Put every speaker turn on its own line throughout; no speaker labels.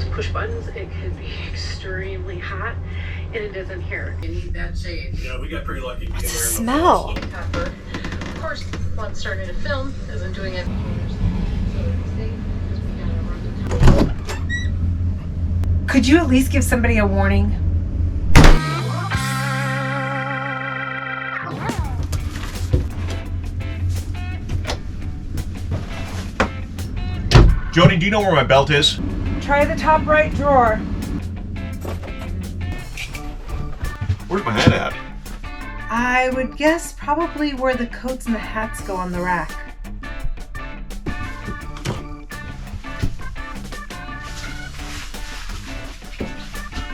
those push buttons, it could be extremely hot, and it doesn't hear. You need that shade.
Yeah, we got pretty lucky.
What's the smell?
Pepper. Of course, once starting to film, isn't doing it.
Could you at least give somebody a warning?
Jodi, do you know where my belt is?
Try the top right drawer.
Where's my hat at?
I would guess probably where the coats and the hats go on the rack.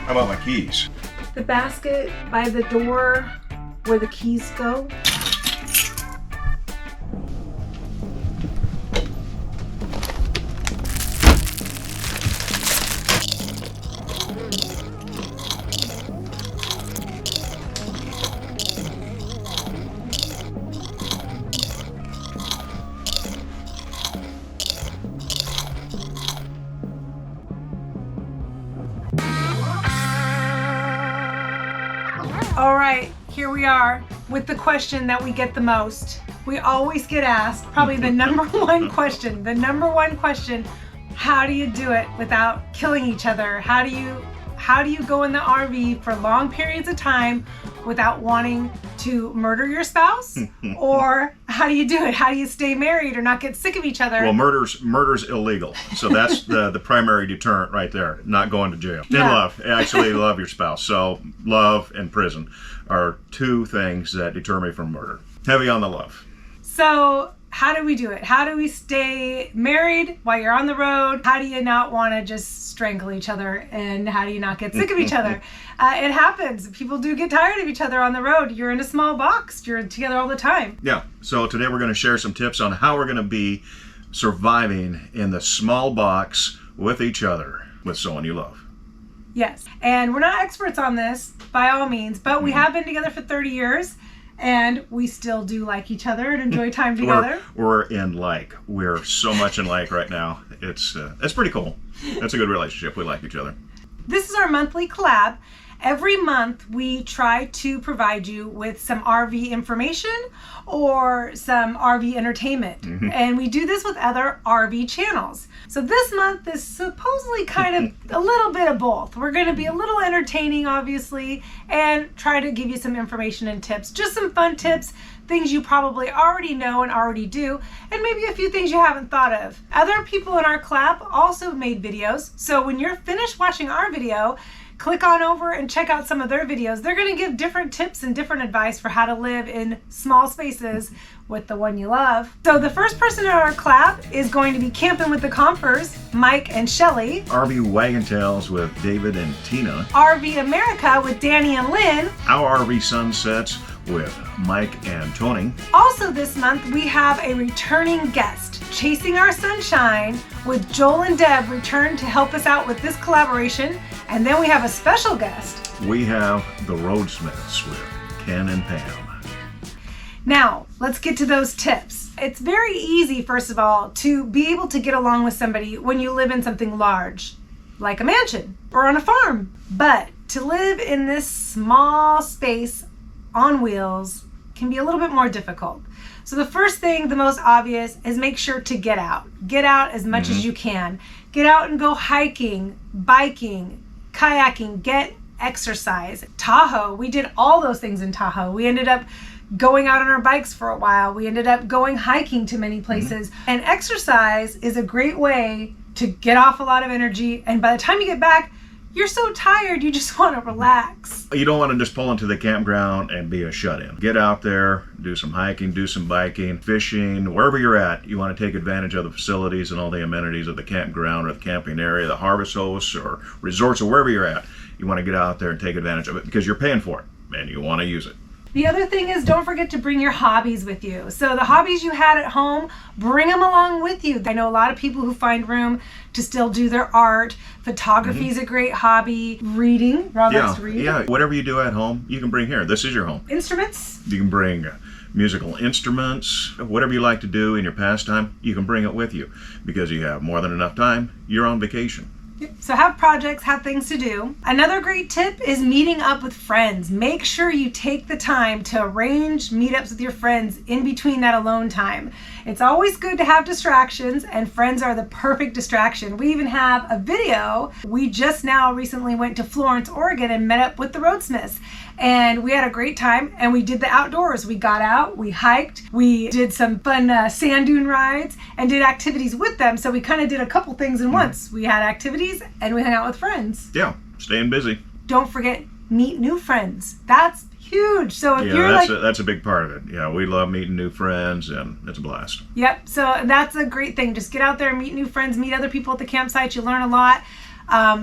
How about my keys?
The basket by the door where the keys go. All right, here we are with the question that we get the most. We always get asked, probably the number one question, how do you do it without killing each other? How do you go in the RV for long periods of time without wanting to murder your spouse? Or how do you do it? How do you stay married or not get sick of each other?
Well, murder's illegal. So that's the primary deterrent right there, not going to jail.
Yeah.
And love. Actually love your spouse. So love and prison are two things that deter me from murder. Heavy on the love.
So how do we do it? How do we stay married while you're on the road? How do you not want to just strangle each other? And how do you not get sick of each other? It happens. People do get tired of each other on the road. You're in a small box. You're together all the time.
Yeah. So today we're going to share some tips on how we're going to be surviving in the small box with each other, with someone you love.
Yes. And we're not experts on this by all means, but we have been together for 30 years. And we still do like each other and enjoy time together.
We're in like. We're so much in like right now. It's pretty cool. That's a good relationship. We like each other.
This is our monthly collab. Every month we try to provide you with some RV information or some RV entertainment. And we do this with other RV channels. So this month is supposedly kind of a little bit of both. We're going to be a little entertaining, obviously, and try to give you some information and tips. Just some fun tips, things you probably already know and already do, and maybe a few things you haven't thought of. Other people in our collab also made videos. So when you're finished watching our video, click on over and check out some of their videos. They're going to give different tips and different advice for how to live in small spaces with the one you love. So the first person in our collab is going to be Camping with the Compers, Mike and Shelly.
RV Wagon Tales with David and Tina.
RV America with Danny and Lynn.
Our RV Sunsets with Mike and Tony.
Also this month we have a returning guest. Chasing Our Sunshine with Joel and Deb return to help us out with this collaboration. And then we have a special guest.
We have the Roadsmiths with Ken and Pam.
Now, let's get to those tips. It's very easy, first of all, to be able to get along with somebody when you live in something large, like a mansion or on a farm. But to live in this small space on wheels can be a little bit more difficult. So the first thing, the most obvious, is make sure to get out. Get out as much as you can. Get out and go hiking, biking, kayaking, get exercise. Tahoe, we did all those things in Tahoe. We ended up going out on our bikes for a while. We ended up going hiking to many places. And exercise is a great way to get off a lot of energy. And by the time you get back, you're so tired, you just want to relax.
You don't want to just pull into the campground and be a shut-in. Get out there, do some hiking, do some biking, fishing, wherever you're at. You want to take advantage of the facilities and all the amenities of the campground or the camping area, the harvest hosts or resorts or wherever you're at. You want to get out there and take advantage of it because you're paying for it and you want to use it.
The other thing is, don't forget to bring your hobbies with you. So the hobbies you had at home, bring them along with you. I know a lot of people who find room to still do their art. Photography is a great hobby. Reading, Ron likes to read.
Yeah, whatever you do at home, you can bring here. This is your home.
Instruments.
You can bring musical instruments, whatever you like to do in your pastime, you can bring it with you because you have more than enough time. You're on vacation.
So have projects, have things to do. Another great tip is meeting up with friends. Make sure you take the time to arrange meetups with your friends in between that alone time. It's always good to have distractions, and friends are the perfect distraction. We even have a video. We just now recently went to Florence, Oregon and met up with the Roadsmiths. And we had a great time, and we did the outdoors. We got out, we hiked, we did some fun sand dune rides, and did activities with them. So we kind of did a couple things in once. We had activities, and we hung out with friends.
Yeah, staying busy.
Don't forget, meet new friends. That's huge. So if you're
that's a big part of it. Yeah, we love meeting new friends, and it's a blast.
Yep, so that's a great thing. Just get out there, meet new friends, meet other people at the campsite. You learn a lot.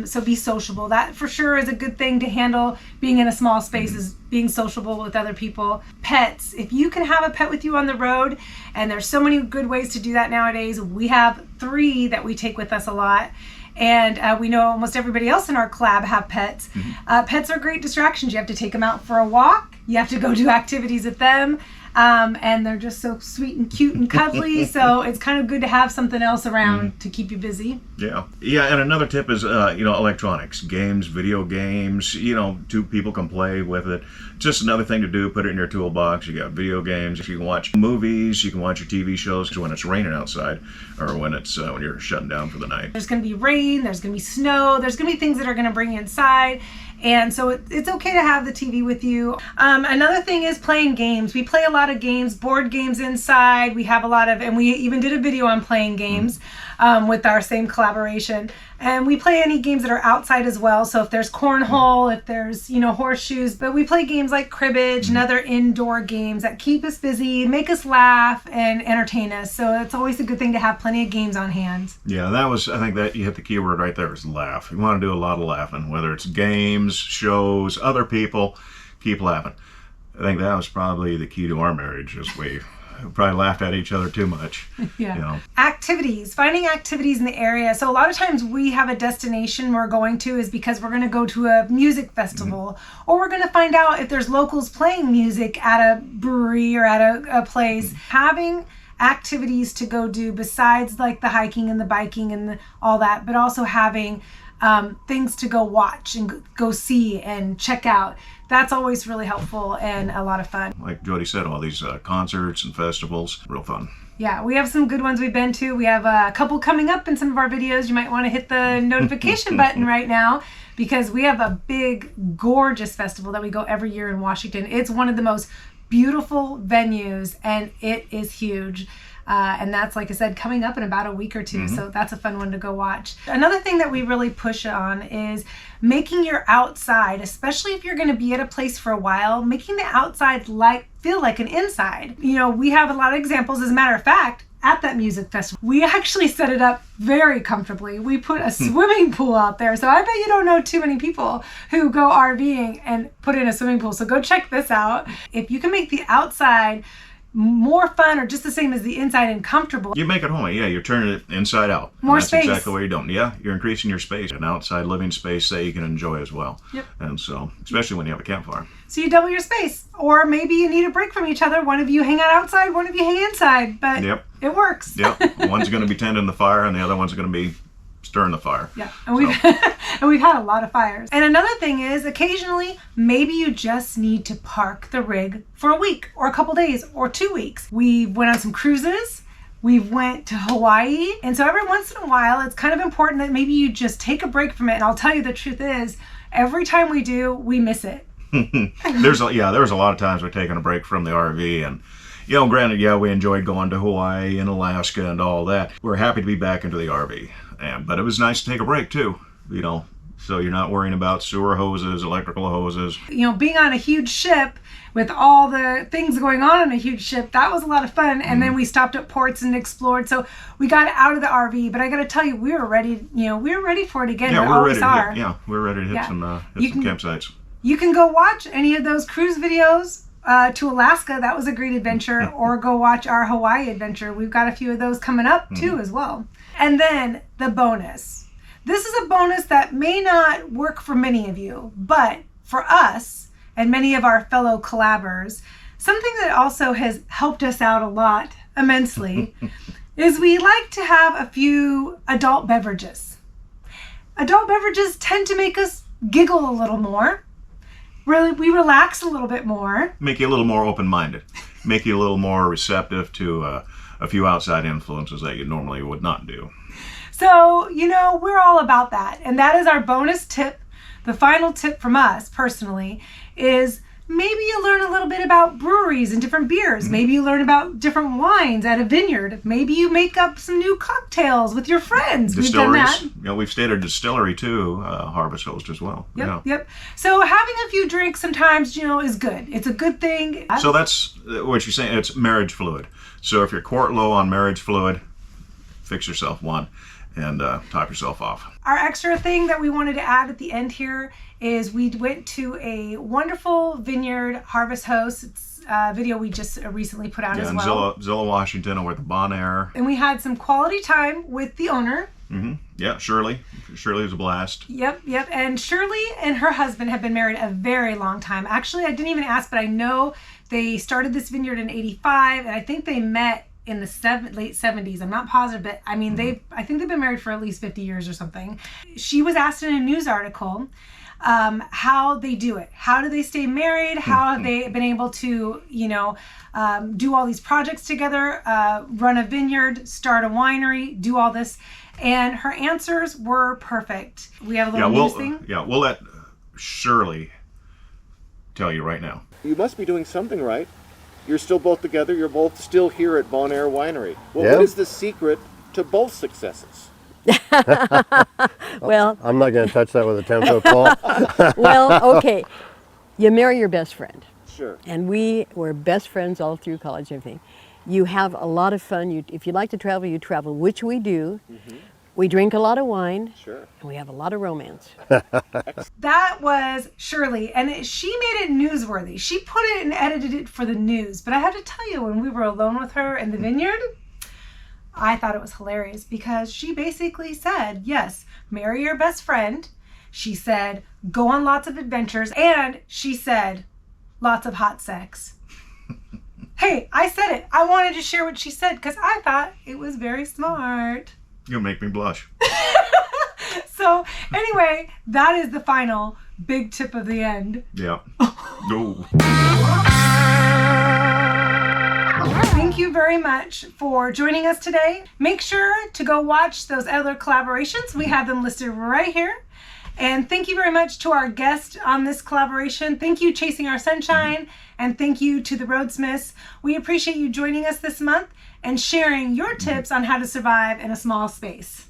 So be sociable. That for sure is a good thing to handle being in a small space, is being sociable with other people. Pets. If you can have a pet with you on the road, and there's so many good ways to do that nowadays. We have 3 that we take with us a lot. And we know almost everybody else in our club have pets. Pets are great distractions. You have to take them out for a walk. You have to go do activities with them. And they're just so sweet and cute and cuddly. So it's kind of good to have something else around to keep you busy.
Yeah. And another tip is, electronics, games, video games, 2 people can play with it. Just another thing to do, put it in your toolbox. You got video games. You can watch movies. You can watch your TV shows when it's raining outside, or when it's when you're shutting down for the night.
There's going to be rain. There's going to be snow. There's going to be things that are going to bring you inside. And so it's okay to have the TV with you. Another thing is playing games. We play a lot of games, board games inside. We have a lot of, and we even did a video on playing games with our same collaboration. And we play any games that are outside as well. So if there's cornhole, if there's, horseshoes, but we play games like cribbage and other indoor games that keep us busy, make us laugh, and entertain us. So it's always a good thing to have plenty of games on hand.
Yeah, I think that you hit the key word right there, is laugh. You want to do a lot of laughing, whether it's games, shows, other people, keep laughing. I think that was probably the key to our marriage, is we probably laughed at each other too much.
Yeah. Activities, finding activities in the area. So a lot of times we have a destination we're going to is because we're going to go to a music festival, or we're going to find out if there's locals playing music at a brewery or at a place. Having activities to go do besides like the hiking and the biking and all that, but also having things to go watch and go see and check out. That's always really helpful and a lot of fun.
Like Jodi said, all these concerts and festivals, real fun.
Yeah, we have some good ones we've been to. We have a couple coming up in some of our videos. You might want to hit the notification button right now, because we have a big, gorgeous festival that we go every year in Washington. It's one of the most beautiful venues, and it is huge. And that's, like I said, coming up in about a week or two. So that's a fun one to go watch. Another thing that we really push on is making your outside, especially if you're going to be at a place for a while, making the outside feel like an inside. We have a lot of examples. As a matter of fact, at that music festival, we actually set it up very comfortably. We put a swimming pool out there. So I bet you don't know too many people who go RVing and put in a swimming pool. So go check this out. If you can make the outside more fun or just the same as the inside and comfortable,
you make it home. Yeah, you're turning it inside out.
More
that's
space.
Exactly what you're doing. Yeah, you're increasing your space, an outside living space that you can enjoy as well.
Yep.
And so, especially when you have a campfire.
So you double your space. Or maybe you need a break from each other. One of you hang out outside, one of you hang inside. But it works.
Yep. One's going to be tending the fire, and the other one's going to be stirring the fire.
Yeah, and we've had a lot of fires. And another thing is, occasionally, maybe you just need to park the rig for a week or a couple days or 2 weeks. We went on some cruises. We went to Hawaii. And so every once in a while, it's kind of important that maybe you just take a break from it. And I'll tell you, the truth is, every time we do, we miss it.
There was a lot of times we're taking a break from the RV, and granted, we enjoyed going to Hawaii and Alaska and all that. We're happy to be back into the RV. But it was nice to take a break too, so you're not worrying about sewer hoses, electrical hoses.
Being on a huge ship with all the things going on a huge ship, that was a lot of fun. And then we stopped at ports and explored. So we got out of the RV, but I got to tell you, we were ready. We were ready for it again.
Yeah,
we're ready
to hit some campsites.
You can go watch any of those cruise videos to Alaska. That was a great adventure. Or go watch our Hawaii adventure. We've got a few of those coming up too as well. And then the bonus. This is a bonus that may not work for many of you, but for us and many of our fellow collabers, something that also has helped us out a lot immensely is we like to have a few adult beverages. adult beverages tend to make us giggle a little more. Really, we relax a little bit more.
Make you a little more open-minded. Make you a little more receptive to a few outside influences that you normally would not do.
So, we're all about that. And that is our bonus tip. The final tip from us, personally, is maybe you learn a little bit about breweries and different beers. Maybe you learn about different wines at a vineyard. Maybe you make up some new cocktails with your friends.
Distilleries.
We've done that.
We've stayed at a distillery too, Harvest Host as well.
Yep. So having a few drinks sometimes, is good. It's a good thing.
So that's what you're saying. It's marriage fluid. So if you're quart low on marriage fluid, fix yourself one and top yourself off.
Our extra thing that we wanted to add at the end here is we went to a wonderful vineyard, Harvest Host. It's a video we just recently put out as well.
In Zillow, Washington, over at the Bon Air.
And we had some quality time with the owner.
Yeah, Shirley. Shirley was a blast.
Yep. And Shirley and her husband have been married a very long time. Actually, I didn't even ask, but I know they started this vineyard in '85, and I think they met in the late 70s. I'm not positive, but I mean, I think they've been married for at least 50 years or something. She was asked in a news article how they do it. How do they stay married? How have they been able to, do all these projects together, run a vineyard, start a winery, do all this? And her answers were perfect. We have a little news thing.
We'll let Shirley tell you right now.
You must be doing something right. You're still both together. You're both still here at Bon Air Winery. Well, what is the secret to both successes?
Well,
I'm not going to touch that with a 10-foot pole.
well, okay. You marry your best friend.
Sure.
And we were best friends all through college and everything. You have a lot of fun. If you like to travel, you travel, which we do. We drink a lot of wine.
Sure.
And we have a lot of romance.
That was Shirley, and she made it newsworthy. She put it and edited it for the news. But I have to tell you, when we were alone with her in the vineyard, I thought it was hilarious because she basically said, yes, marry your best friend. She said, go on lots of adventures. And she said, lots of hot sex. Hey, I said it. I wanted to share what she said because I thought it was very smart.
You'll make me blush.
So anyway, that is the final big tip of the end.
Yeah. No.
Thank you very much for joining us today. Make sure to go watch those other collaborations. We have them listed right here. And thank you very much to our guest on this collaboration. Thank you, Chasing Our Sunshine. And thank you to the Roadsmiths. We appreciate you joining us this month and sharing your tips on how to survive in a small space.